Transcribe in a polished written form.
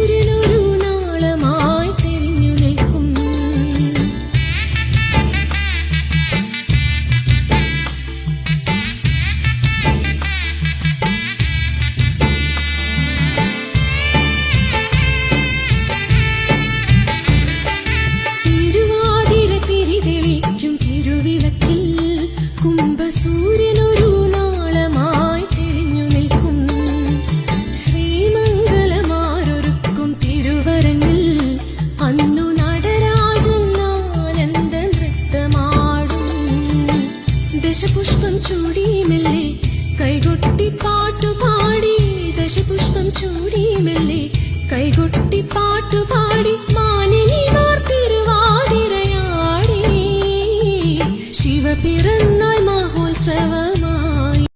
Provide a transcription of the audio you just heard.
സൂര്യനൊരു നാളമായി തെളിഞ്ഞു നിൽക്കും. തിരുവാതിര തിരിതെളിക്കും തിരുവിളക്കിൽ കുംഭസൂര്യനൊരു നാളമായി തെളിഞ്ഞു നിൽക്കും. ശ്രീമംഗലമാരൊരുക്കും തിരുവരങ്ങിൽ അന്നു നടരാജൻ ആനന്ദ നൃത്തമാടും. ദശപുഷ്പം ചൂടി മെല്ലെ കൈകൊട്ടി പാട്ടുപാടി, ദശപുഷ്പം ചൂടി മെല്ലെ കൈകൊട്ടി പാട്ടുപാടി, മാനിനിമാർ തിരുവാതിരയാടി. ശിവപിറന്നാൾ മഹോത്സവം